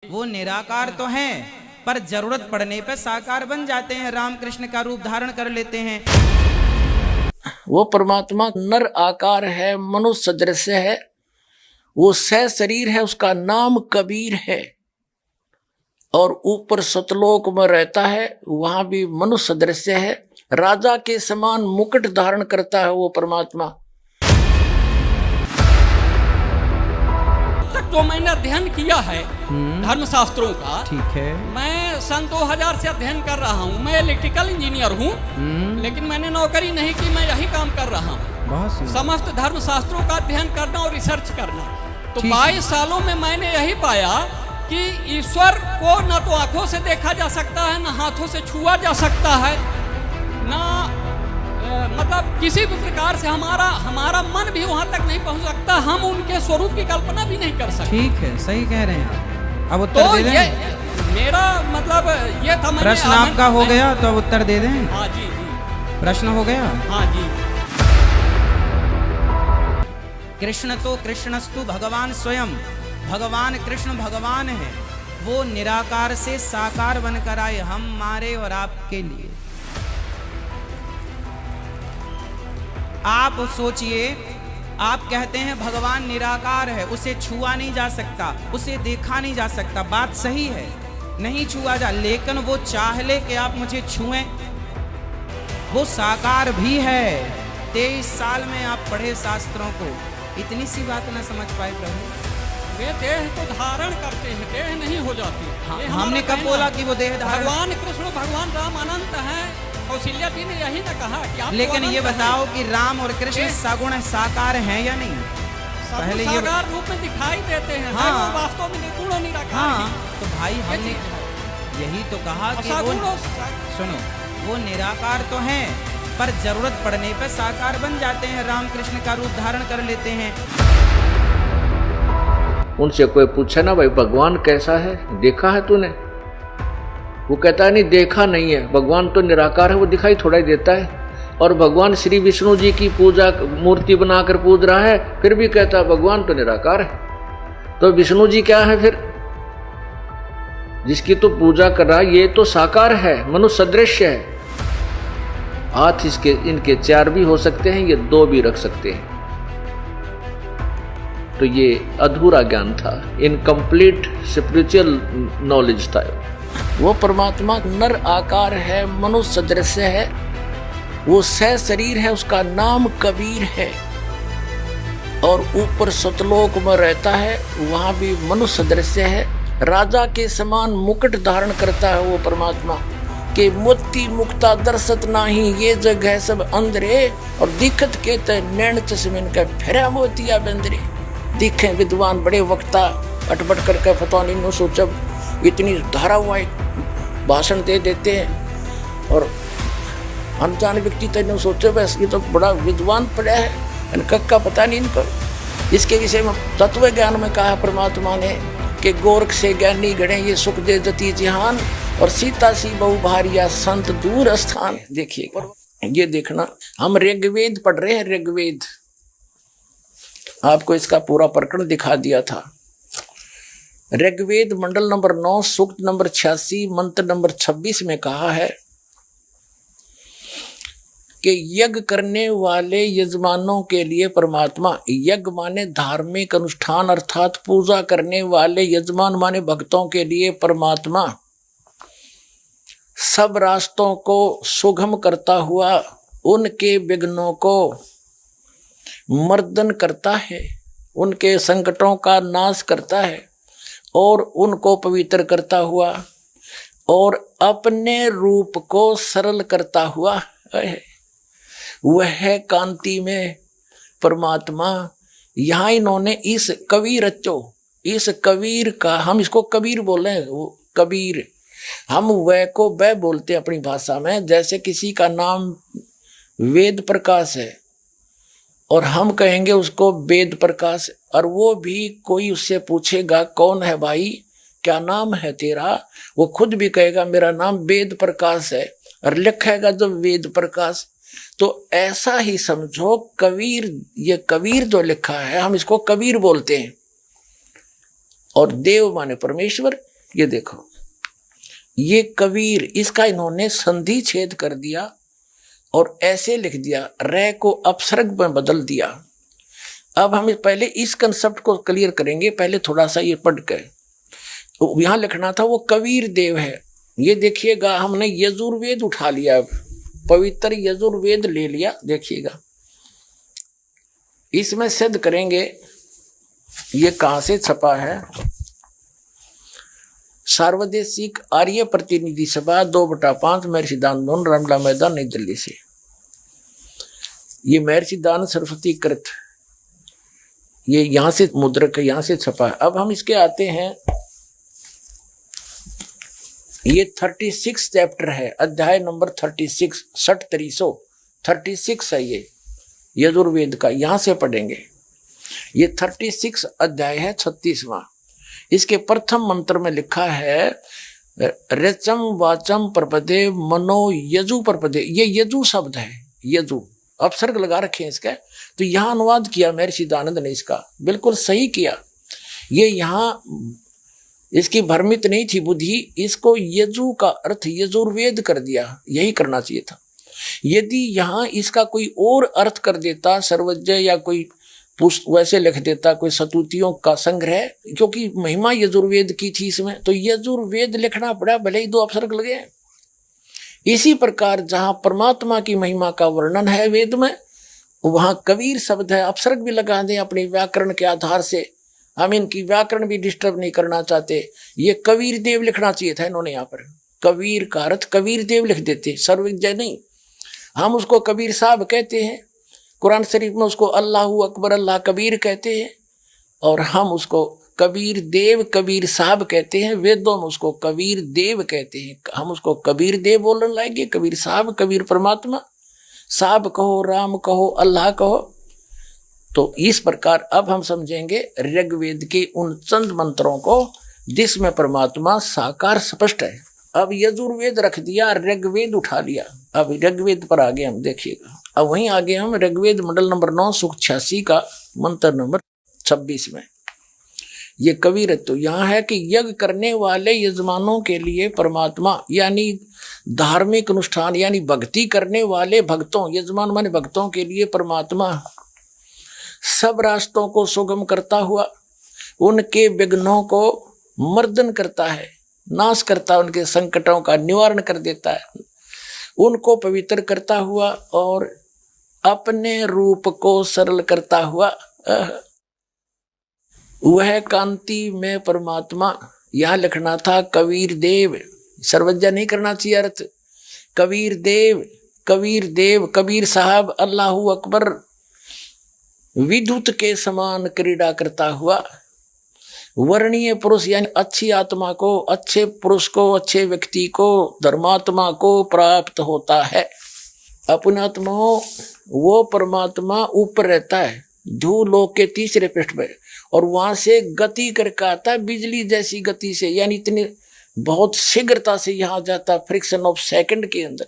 वो निराकार तो हैं, पर जरूरत पड़ने पर साकार बन जाते हैं, राम कृष्ण का रूप धारण कर लेते हैं। वो परमात्मा नर आकार है, मनुष्य सदृश है, वो सह शरीर है, उसका नाम कबीर है। और ऊपर सतलोक में रहता है, वहां भी मनुष्य सदृश है, राजा के समान मुकुट धारण करता है वो परमात्मा। तक जो मैंने अध्ययन किया है धर्म शास्त्रों का, ठीक है। मैं सन 2000 से अध्ययन कर रहा हूँ। मैं इलेक्ट्रिकल इंजीनियर हूँ, लेकिन मैंने नौकरी नहीं की, मैं यही काम कर रहा हूँ। समस्त धर्म शास्त्रों का अध्ययन करना और रिसर्च करना। तो 22 सालों में मैंने यही पाया कि ईश्वर को न तो आंखों से देखा जा सकता है, न हाथों से छुआ जा सकता है, न मतलब किसी भी प्रकार से हमारा मन भी वहां तक नहीं पहुंच सकता। हम उनके स्वरूप की कल्पना भी नहीं कर सकते। ठीक है, सही कह रहे हैं। अब उत्तर तो दे दें? ये मेरा मतलब ये था। प्रश्न आपका हो गया तो अब उत्तर दे दें। हाँ जी जी, प्रश्न हो गया। हाँ जी। कृष्ण तो कृष्णस्तु भगवान स्वयं, भगवान कृष्ण भगवान है। वो निराकार से साकार बनकर आए हमारे और आपके लिए। आप सोचिए, आप कहते हैं भगवान निराकार है, उसे छुआ नहीं जा सकता, उसे देखा नहीं जा सकता। बात सही है, नहीं छुआ जा, लेकिन वो चाह ले कि आप मुझे छुएं, वो साकार भी है। 23 साल में आप पढ़े शास्त्रों को, इतनी सी बात ना समझ पाए प्रभु। वे देह को धारण करते हैं, देह नहीं हो जाती। हाँ, हमने कब बोला कि वो देह धारण? भगवान कृष्ण भगवान राम अनंत है। कौशल्या जी ने यही ना कहा कि आप लेकिन ये बताओ कि राम और कृष्ण सगुण साकार हैं या नहीं? पहले ये साकार रूप में दिखाई देते हैं। हाँ, वो वास्तव में निर्गुण और निराकार। हाँ, तो भाई हमने यही तो कहा कि वो, सुनो, वो निराकार तो हैं, पर जरूरत पड़ने पर साकार बन जाते हैं, राम कृष्ण का रूप धारण कर लेते हैं। उनसे कोई पूछे ना, भाई भगवान कैसा है, देखा है तूने? वो कहता है नहीं, देखा नहीं है। भगवान तो निराकार है, वो दिखाई थोड़ा ही देता है। और भगवान श्री विष्णु जी की पूजा मूर्ति बनाकर पूज रहा है, फिर भी कहता है भगवान तो निराकार है। तो विष्णु जी क्या है फिर, जिसकी तो पूजा कर रहा है? ये तो साकार है, मनुष्य सदृश है। हाथ इसके इनके 4 भी हो सकते हैं, ये 2 भी रख सकते हैं। तो ये अधूरा ज्ञान था, इनकम्प्लीट स्पिरिचुअल नॉलेज था। वो परमात्मा नर आकार है, मनुष्य सदृश है, वो सह शरीर है, उसका नाम कबीर है। और ऊपर सतलोक में रहता है, वहां भी मनुष्य सदृश है, राजा के समान मुकुट धारण करता है वो परमात्मा। के मोती मुक्ता दर्शत नाही, ये जग है सब अंधरे, और दिखत के ते नैन चश्मिन के फेरा मोतिया बंदरे। दिखे विद्वान बड़े वक्ता अटपट करके पता नहीं नो सोचब, इतनी धारावाहिक भाषण दे देते हैं, और अनजान व्यक्ति तो सोचे बस ये तो बड़ा विद्वान पड़ा है, इनका का पता नहीं इनको। इसके विषय में तत्व ज्ञान में कहा परमात्मा ने कि गोरख से ज्ञानी गणे, ये सुख दे जति जहान, और सीता सी बहु भारिया संत दूर स्थान। देखिए ये देखना, हम ऋग्वेद पढ़ रहे हैं, ऋग्वेद। आपको इसका पूरा प्रकरण दिखा दिया था। ऋग्वेद मंडल नंबर 9 सूक्त नंबर 86 मंत्र नंबर 26 में कहा है कि यज्ञ करने वाले यजमानों के लिए परमात्मा, यज्ञ माने धार्मिक अनुष्ठान अर्थात पूजा करने वाले यजमान माने भक्तों के लिए परमात्मा सब रास्तों को सुगम करता हुआ उनके विघ्नों को मर्दन करता है, उनके संकटों का नाश करता है, और उनको पवित्र करता हुआ और अपने रूप को सरल करता हुआ है। वह कांति में परमात्मा, यहाँ इन्होंने इस कबीर रचो, इस कबीर का, हम इसको कबीर बोले, वो कबीर, हम वह को वह बोलते हैं अपनी भाषा में। जैसे किसी का नाम वेद प्रकाश है और हम कहेंगे उसको वेद प्रकाश, और वो भी कोई उससे पूछेगा कौन है भाई, क्या नाम है तेरा, वो खुद भी कहेगा मेरा नाम वेद प्रकाश है, और लिखेगा जो वेद प्रकाश। तो ऐसा ही समझो कबीर, ये कबीर जो लिखा है हम इसको कबीर बोलते हैं। और देव माने परमेश्वर, ये देखो, ये कबीर, इसका इन्होंने संधि छेद कर दिया और ऐसे लिख दिया, रे को अपसर्ग में बदल दिया। अब हम पहले इस कंसेप्ट को क्लियर करेंगे, पहले थोड़ा सा ये पढ़ के। तो यहां लिखना था वो कबीर देव है। ये देखिएगा, हमने यजुर्वेद उठा लिया, अब पवित्र यजुर्वेद ले लिया। देखिएगा, इसमें सिद्ध करेंगे ये कहां से छपा है। सार्वदेशिक आर्य प्रतिनिधि सभा 2/5 महर्षि दानंद रमला मैदान नई दिल्ली से। ये महर्षि दानंद सरस्वती कृत, ये यहां से मुद्रक, यहां से छपा है। अब हम इसके आते हैं, ये 36 चैप्टर है, अध्याय नंबर 36, 36 है ये यजुर्वेद का, यहां से पढ़ेंगे। ये 36 अध्याय है, 36वां। इसके प्रथम मंत्र में लिखा है, रचम वाचम प्रपदे मनो यजु प्रपदे। ये यजु शब्द है, यजु अपसर्ग लगा रखे हैं इसका। तो यहां अनुवाद किया महर्षि दानंद ने, इसका बिल्कुल सही किया। ये यहां इसकी भ्रमित नहीं थी बुद्धि, इसको यजु का अर्थ यजुर्वेद कर दिया, यही करना चाहिए था। यदि यहां इसका कोई और अर्थ कर देता, सर्वज्ञ या कोई वैसे लिख देता, कोई सतुतियों का संग्रह, क्योंकि महिमा यजुर्वेद की थी इसमें, तो यजुर्वेद लिखना पड़ा, भले ही 2 अपसर्ग लगे। इसी प्रकार जहां परमात्मा की महिमा का वर्णन है वेद में, वहां कबीर शब्द है, अपसर्ग भी लगा दें अपने व्याकरण के आधार से। हम इनकी व्याकरण भी डिस्टर्ब नहीं करना चाहते। ये कबीर देव लिखना चाहिए था इन्होंने, यहाँ पर कबीर का अर्थ कबीर देव लिख देते, सर्वज्ञ नहीं। हम उसको कबीर साहब कहते हैं, कुरान शरीफ में उसको अल्लाहू अकबर अल्लाह कबीर कहते हैं, और हम उसको कबीर देव कबीर साहब कहते हैं। वेदों में उसको कबीर देव कहते हैं, हम उसको कबीर देव बोलने लाएंगे। कबीर साहब, कबीर परमात्मा, साहब कहो, राम कहो, अल्लाह कहो। तो इस प्रकार अब हम समझेंगे ऋग्वेद के उन चंद मंत्रों को जिसमें परमात्मा साकार स्पष्ट है। अब यजुर्वेद रख दिया, ऋग्वेद उठा लिया। अब ऋग्वेद पर आगे हम देखिएगा। अब वहीं आगे हम ऋग्वेद मंडल नंबर 9 सूक्त 86 का मंत्र नंबर 26 में ये कबीरत्व यहाँ है कि यज्ञ करने वाले यजमानों के लिए परमात्मा, यानी धार्मिक अनुष्ठान यानी भक्ति करने वाले भक्तों, यजमान माने भक्तों के लिए परमात्मा सब रास्तों को सुगम करता हुआ उनके विघ्नों को मर्दन करता है, नाश करता है, उनके संकटों का निवारण कर देता है, उनको पवित्र करता हुआ और अपने रूप को सरल करता हुआ वह कांति में परमात्मा। यह लिखना था कबीर देव, सर्वज्ञ नहीं करना चाहिए अर्थ। कबीर देव, कबीर देव, कबीर साहब, अल्लाहू अकबर, विद्युत के समान क्रीड़ा करता हुआ वर्णीय पुरुष यानी अच्छी आत्मा को, अच्छे पुरुष को, अच्छे व्यक्ति को, धर्मात्मा को प्राप्त होता है। अपने आत्माओं वो परमात्मा ऊपर रहता है धूलोक के 3रे पृष्ठ पे, और वहां से गति करके आता है बिजली जैसी गति से, यानी इतनी बहुत शीघ्रता से यहाँ जाता, फ्रिक्शन ऑफ सेकंड के अंदर।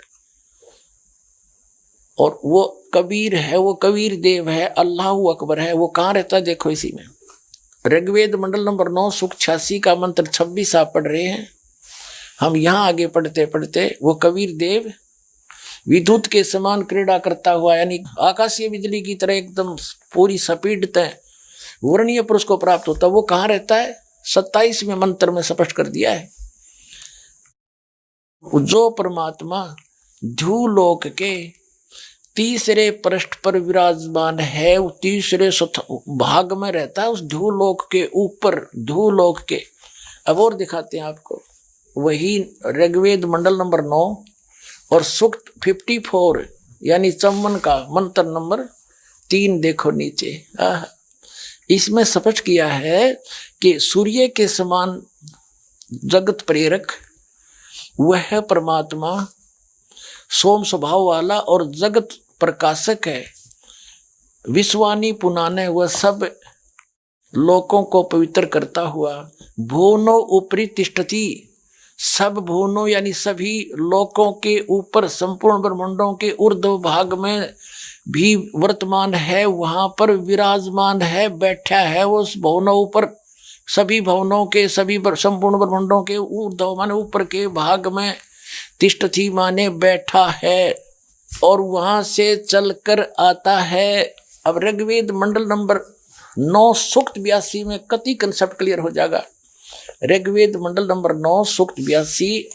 और वो कबीर है, वो कबीर देव है, अल्लाहू अकबर है। वो कहाँ रहता है देखो इसी में। ऋग्वेद मंडल नंबर 9 सूक्त 86 का मंत्र 26 आप पढ़ रहे हैं। हम यहाँ आगे पढ़ते पढ़ते वो कबीर देव विद्युत के समान क्रीड़ा करता हुआ, यानी आकाशीय बिजली की तरह एकदम पूरी स्पीड तय वर्णीय पुरुष को प्राप्त होता। वो कहाँ रहता है 27वें मंत्र में स्पष्ट कर दिया है। जो परमात्मा ध्रुलोक के 3रे पृष्ठ पर विराजमान है, वो 3रे भाग में रहता है, उस ध्रुलोक के ऊपर, ध्रुलोक के। अब और दिखाते हैं आपको, वही ऋग्वेद मंडल नंबर 9 और सूक्त 54 यानी 54 का मंत्र नंबर 3 देखो नीचे। इसमें स्पष्ट किया है कि सूर्य के समान जगत प्रेरक वह परमात्मा सोम स्वभाव वाला और जगत प्रकाशक है। विश्वानी पुनाने वह सब लोकों को पवित्र करता हुआ भुवनो ऊपरी तिष्ठति, सब भुवनों यानी सभी लोकों के ऊपर, संपूर्ण ब्रह्मांडों के ऊर्ध्व भाग में भी वर्तमान है, वहां पर विराजमान है, बैठा है वो उस भुवनों ऊपर। सभी भवनों के, सभी संपूर्ण ब्रह्मांडों के ऊर्ध्व माने ऊपर के भाग में तिष्ठति माने बैठा है और वहां से चलकर आता है। अब ऋग्वेद मंडल नंबर 9 सूक्त 82 में कति कंसेप्ट क्लियर हो जाएगा। ऋग्वेद मंडल नंबर 9 सूक्त 82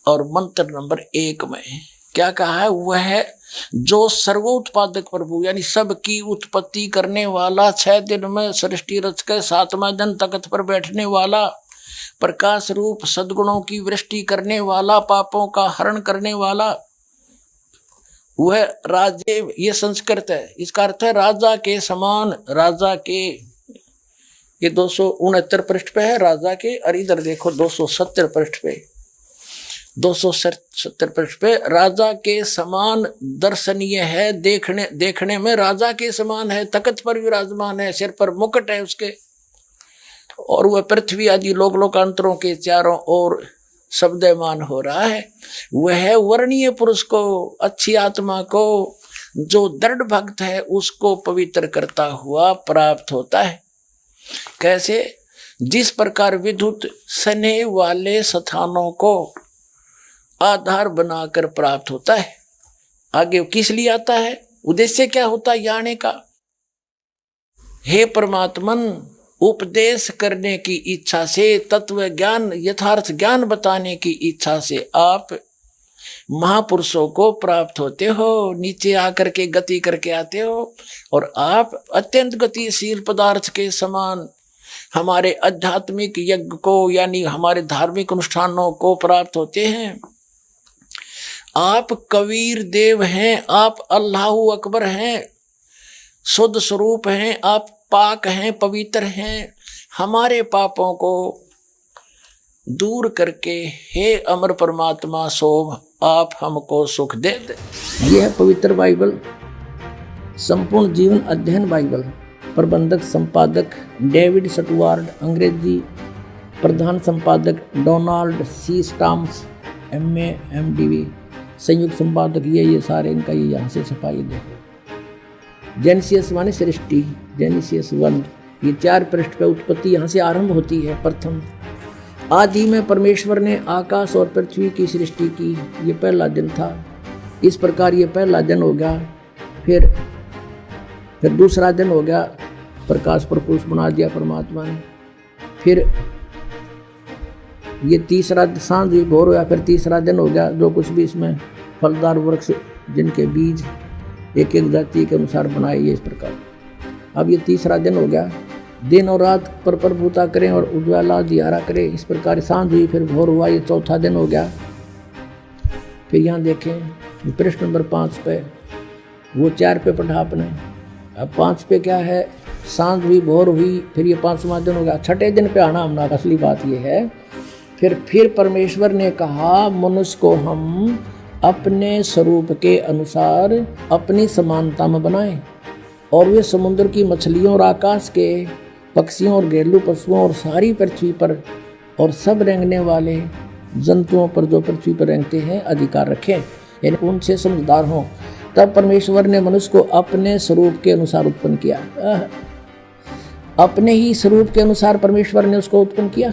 और मंत्र नंबर 1 में क्या कहा है? वह है जो सर्वोत्पादक प्रभु यानी सबकी उत्पत्ति करने वाला, 6 दिन में सृष्टि रच के 7वां दिन तख्त पर बैठने वाला, प्रकाश रूप सद्गुणों की वृष्टि करने वाला, पापों का हरण करने वाला, वह राजे, ये संस्कृत है, इसका अर्थ है राजा के समान। राजा के, ये 269 पृष्ठ पे है राजा के, और इधर देखो 270 पृष्ठ पे, 270 पृष्ठ पे राजा के समान दर्शनीय है, देखने में राजा के समान है, तख्त पर विराजमान है, सिर पर मुकुट है उसके, और वह पृथ्वी आदि लोक लोकांतरों के चारों ओर शब्दमान हो रहा है। वह वर्णीय पुरुष को, अच्छी आत्मा को, जो दृढ़ भक्त है उसको पवित्र करता हुआ प्राप्त होता है। कैसे? जिस प्रकार विद्युत सने वाले स्थानों को आधार बनाकर प्राप्त होता है। आगे किस लिए आता है? उद्देश्य क्या होता है आने का? हे परमात्मन, उपदेश करने की इच्छा से, तत्व ज्ञान, यथार्थ ज्ञान बताने की इच्छा से आप महापुरुषों को प्राप्त होते हो, नीचे आकर के गति करके आते हो, और आप अत्यंत गतिशील पदार्थ के समान हमारे आध्यात्मिक यज्ञ को यानी हमारे धार्मिक अनुष्ठानों को प्राप्त होते हैं। आप कबीर देव हैं, आप अल्लाहु अकबर हैं, शुद्ध स्वरूप हैं, आप पाक हैं, पवित्र हैं। हमारे पापों को दूर करके हे अमर परमात्मा सोम आप हमको सुख दे दे। यह है पवित्र बाइबल, संपूर्ण जीवन अध्ययन बाइबल। प्रबंधक संपादक डेविड स्टुअर्ट, अंग्रेजी प्रधान संपादक Donald C Stamps, MA MDV, संयुक्त संपादक ये सारे इनका ये यहाँ से छपाई देखो। जेनेसिस माने सृष्टि, जेनेसिस 1, ये 4 पृष्ठ पे उत्पत्ति यहाँ से आरंभ होती है। प्रथम आदि में परमेश्वर ने आकाश और पृथ्वी की सृष्टि की, ये पहला दिन था। इस प्रकार ये पहला दिन हो गया। फिर दूसरा दिन हो गया, प्रकाश पर पुरुष बना दिया परमात्मा ने। फिर ये तीसरा सांझ भोर हुआ, फिर तीसरा दिन हो गया। जो कुछ भी इसमें फलदार वृक्ष जिनके बीज एक एक जाति के अनुसार बनाए, ये इस प्रकार। अब ये तीसरा दिन हो गया। दिन और रात पर प्रभुता करें और उज्ज्वला दियारा करें, इस प्रकार सांझ हुई, फिर भोर हुआ, ये चौथा दिन हो गया। फिर यहाँ देखें पृष्ठ नंबर 5 पे, वो 4 पे पढ़ा आपने। अब 5 पे क्या है? सांझ हुई, भोर हुई, फिर ये 5वां दिन हो गया। छठे दिन पे आना हमने, असली बात ये है। फिर परमेश्वर ने कहा मनुष्य को हम अपने स्वरूप के अनुसार अपनी समानता में बनाएं, और वे समुद्र की मछलियों और आकाश के पक्षियों और घरेलू पशुओं और सारी पृथ्वी पर और सब रेंगने वाले जंतुओं पर जो पृथ्वी पर रेंगते हैं अधिकार रखें, यानी उनसे समझदार हों। तब परमेश्वर ने मनुष्य को अपने स्वरूप के अनुसार उत्पन्न किया। अपने ही स्वरूप के अनुसार परमेश्वर ने उसको उत्पन्न किया,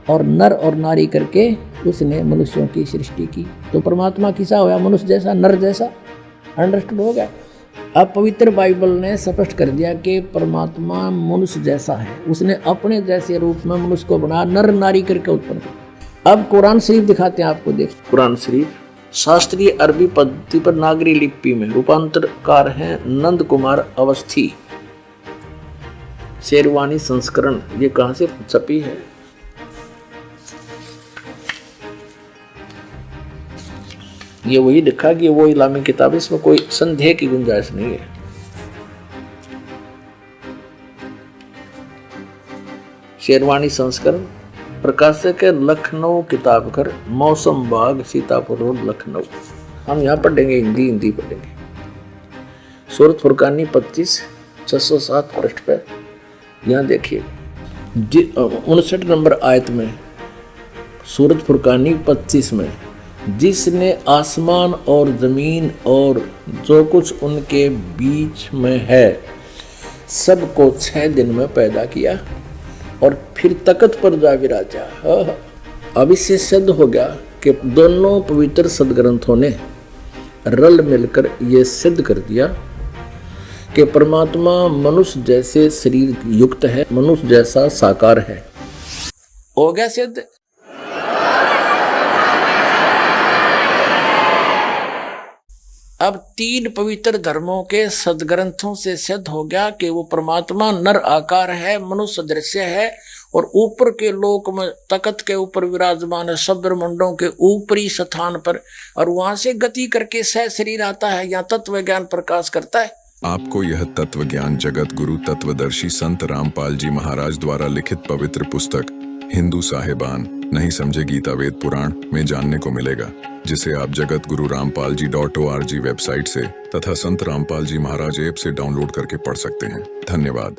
और नर और नारी करके उसने मनुष्यों की सृष्टि की। तो परमात्मा किसा होया? मनुष्य जैसा, नर जैसा। अंडरस्टूड हो गया? अब पवित्र बाइबल ने स्पष्ट कर दिया कि परमात्मा मनुष्य जैसा है, उसने अपने जैसे रूप में मनुष्य को बना, नर नारी करके उत्पन्न किया। अब कुरान शरीफ दिखाते हैं आपको, देख। कुरान शरीफ शास्त्रीय अरबी पद्धति पर नागरी लिपि में रूपांतरकार हैं नंद कुमार अवस्थी, शेरवानी संस्करण। ये कहाँ से छपी है? ये वही लिखा कि वो इस्लामी किताब, इसमें कोई संदेह की गुंजाइश नहीं है। शेरवानी संस्करण, प्रकाशक है लखनऊ किताब घर, मौसम बाग, सीतापुर रोड, लखनऊ। हम यहाँ पढ़ेंगे, हिंदी पढ़ेंगे। सूरत फुरकानी 25 607 पृष्ठ पर यहाँ देखिए 59 नंबर आयत में, सूरत फुरकानी 25 में, जिसने आसमान और जमीन और जो कुछ उनके बीच में है सबको 6 दिन में पैदा किया और फिर तख्त पर जा विराजा। अब इससे सिद्ध हो गया कि दोनों पवित्र सदग्रंथों ने रल मिलकर ये सिद्ध कर दिया कि परमात्मा मनुष्य जैसे शरीर युक्त है, मनुष्य जैसा साकार है। हो गया सिद्ध। अब 3 पवित्र धर्मों के सदग्रंथों से सिद्ध हो गया कि वो परमात्मा नर आकार है, मनुष्य दृश्य है और ऊपर के लोक में तख्त के ऊपर विराजमान है, सब ब्रह्मांडों के ऊपरी स्थान पर, और वहां से गति करके सह शरीर आता है, यहाँ तत्व ज्ञान प्रकाश करता है। आपको यह तत्व ज्ञान जगत गुरु तत्वदर्शी संत रामपाल जी महाराज द्वारा लिखित पवित्र पुस्तक हिंदू साहिबान नहीं समझे गीता वेद पुराण में जानने को मिलेगा, जिसे आप जगत गुरु रामपाल जी .org वेबसाइट से तथा संत रामपाल जी महाराज ऐप से डाउनलोड करके पढ़ सकते हैं। धन्यवाद।